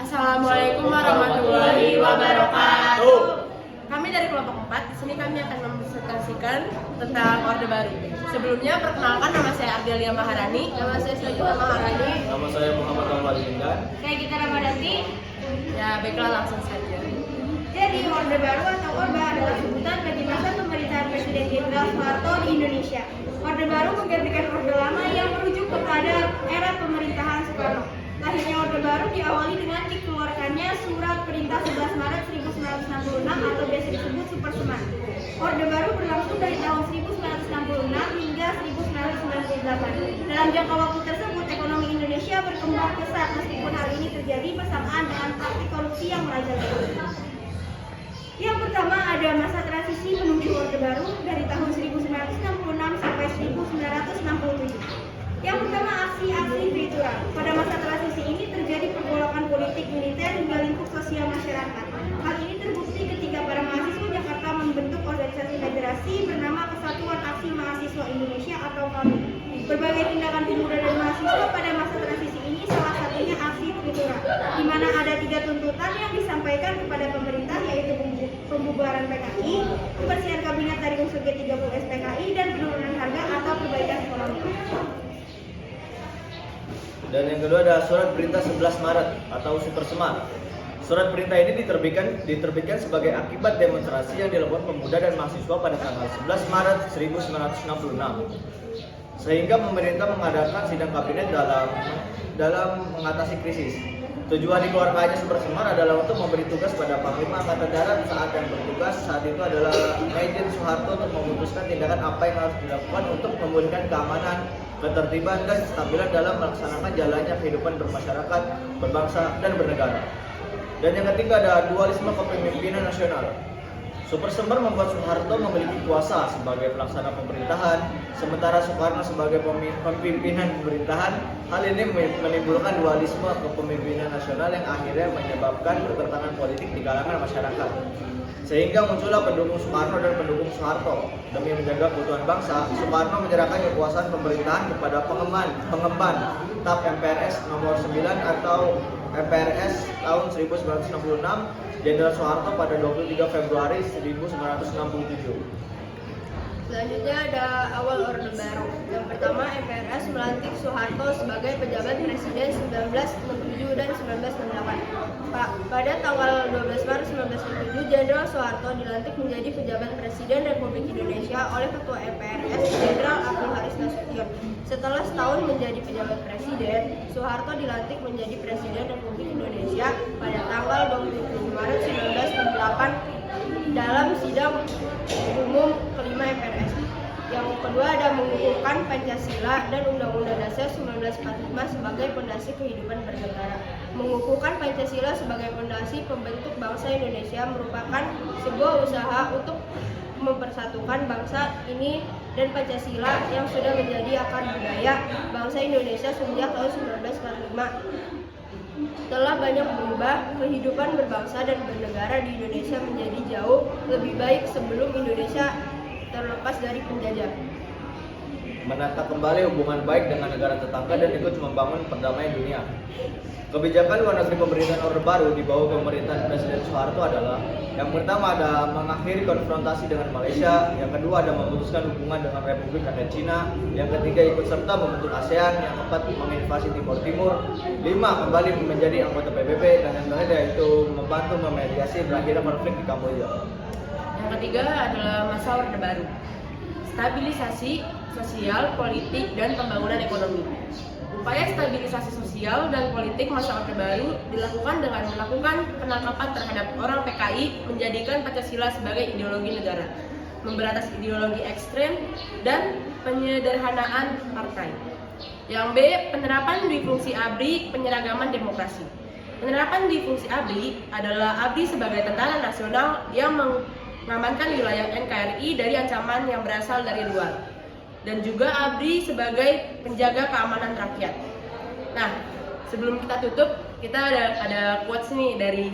Assalamualaikum warahmatullahi wabarakatuh. Kami dari kelompok 4, di sini kami akan mempresentasikan tentang Orde Baru. Sebelumnya, perkenalkan, nama saya Ardelia Maharani. Nama saya Sajida Maharani. Nama saya Muhammad Awal Indan. Saya Gita Ramadhanti. Ya, baiklah, langsung saja. Jadi, Orde Baru atau Orba adalah sebutan bagi masa pemerintahan Presiden Jenderal Soeharto di Indonesia. Orde Baru menggantikan Orde Lama yang merujuk kepada era pemerintahan Soekarno. Lahirnya Orde Baru diawali dengan dikeluarkannya Surat Perintah 11 Maret 1966 atau biasa disebut Superseman. Orde Baru berlangsung dari tahun 1966 hingga 1998. Dalam jangka waktu tersebut, ekonomi Indonesia berkembang pesat meskipun hal ini terjadi bersamaan dengan praktik korupsi yang merajalela. Yang pertama ada masa transisi menuju Orde Baru dari tahun 1966 sampai 1967. Yang pertama, aksi-aksi Trikora. Pada masa transisi ini terjadi pergolakan politik militer hingga lingkup sosial masyarakat. Hal ini terbukti ketika para mahasiswa Jakarta membentuk organisasi federasi bernama Kesatuan Aksi Mahasiswa Indonesia atau KAMI. Berbagai tindakan pemuda dan mahasiswa pada masa transisi ini salah satunya aksi Trikora, di mana ada 3 tuntutan yang disampaikan kepada pemerintah, yaitu pembubaran PKI, kebersihan kabinet dari unsur G30 SPKI, dan penurunan harga atau perbaikan ekonomi. Dan yang kedua ada Surat Perintah 11 Maret atau Superseman. Surat perintah ini diterbitkan sebagai akibat demonstrasi yang dilakukan pemuda dan mahasiswa pada tanggal 11 Maret 1966. Sehingga pemerintah mengadakan sidang kabinet dalam mengatasi krisis. Tujuan dikeluarkannya Superseman adalah untuk memberi tugas pada Panglima Angkatan Darat saat yang bertugas saat itu adalah Majen Soeharto untuk memutuskan tindakan apa yang harus dilakukan untuk memulihkan keamanan, ketertiban, dan kestabilan dalam melaksanakan jalannya kehidupan bermasyarakat, berbangsa, dan bernegara. Dan yang ketiga ada dualisme kepemimpinan nasional. Superseman membuat Soeharto memiliki kuasa sebagai pelaksana pemerintahan, sementara Soekarno sebagai pemimpinan pemerintahan. Hal ini menimbulkan dualisme kepemimpinan nasional yang akhirnya menyebabkan pertentangan politik di kalangan masyarakat. Sehingga muncullah pendukung Soekarno dan pendukung Soeharto. Demi menjaga keutuhan bangsa, Soekarno menyerahkan kekuasaan pemerintahan kepada pengemban TAP MPRS nomor 9 atau MPRS tahun 1966, Jenderal Soeharto pada 23 Februari 1967. Selanjutnya ada awal Orde Baru. Yang pertama, MPRS melantik Soeharto sebagai pejabat presiden 1967 dan 1968. Pada tanggal 12 Maret 1967, Jenderal Soeharto dilantik menjadi pejabat presiden Republik Indonesia oleh Ketua MPRS Jenderal Abdul Haris Nasution. Setelah setahun menjadi pejabat presiden, Soeharto dilantik menjadi presiden Republik Indonesia pada tanggal 27 Maret 1968 dalam sidang umum kelima MPRS. Yang kedua ada mengukuhkan Pancasila dan Undang-Undang Dasar 1945 sebagai fondasi kehidupan bernegara. Mengukuhkan Pancasila sebagai fondasi pembentuk bangsa Indonesia merupakan sebuah usaha untuk mempersatukan bangsa ini dan Pancasila yang sudah menjadi akar budaya bangsa Indonesia sejak tahun 1945. Setelah banyak berubah, kehidupan berbangsa dan bernegara di Indonesia menjadi jauh lebih baik sebelum Indonesia terlepas dari penjajah. Menata kembali hubungan baik dengan negara tetangga dan ikut membangun perdamaian dunia. Kebijakan luar negeri pemerintahan Orde Baru di bawah pemerintahan Presiden Soeharto adalah: yang pertama ada mengakhiri konfrontasi dengan Malaysia, yang kedua ada memutuskan hubungan dengan Republik Rakyat Cina, yang ketiga ikut serta membentuk ASEAN, yang keempat menginvasi Timur Timur, 5 kembali menjadi anggota PBB, dan yang terakhir yaitu membantu memediasi berakhirnya konflik di Kamboja. Yang ketiga adalah masa Orde Baru. Stabilisasi sosial, politik, dan pembangunan ekonomi. Upaya stabilisasi sosial dan politik masa Orde Baru dilakukan dengan melakukan penangkapan terhadap orang PKI, menjadikan Pancasila sebagai ideologi negara, memberantas ideologi ekstrem, dan penyederhanaan partai. Yang B, penerapan dui fungsi ABRI, penyeragaman demokrasi. Penerapan dui fungsi ABRI adalah ABRI sebagai tentara nasional yang mengamankan wilayah NKRI dari ancaman yang berasal dari luar, dan juga ABRI sebagai penjaga keamanan rakyat. Nah, sebelum kita tutup, kita ada quotes nih dari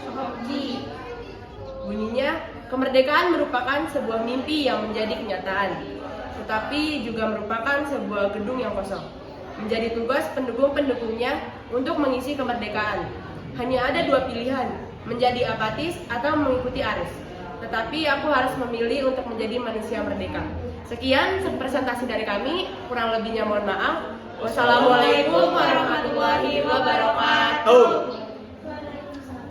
Sohoki. Bunyinya, kemerdekaan merupakan sebuah mimpi yang menjadi kenyataan, tetapi juga merupakan sebuah gedung yang kosong. Menjadi tugas pendukung-pendukungnya untuk mengisi kemerdekaan. Hanya ada dua pilihan, menjadi apatis atau mengikuti arus. Tetapi aku harus memilih untuk menjadi manusia merdeka. Sekian presentasi dari kami, kurang lebihnya mohon maaf. Wassalamualaikum warahmatullahi wabarakatuh.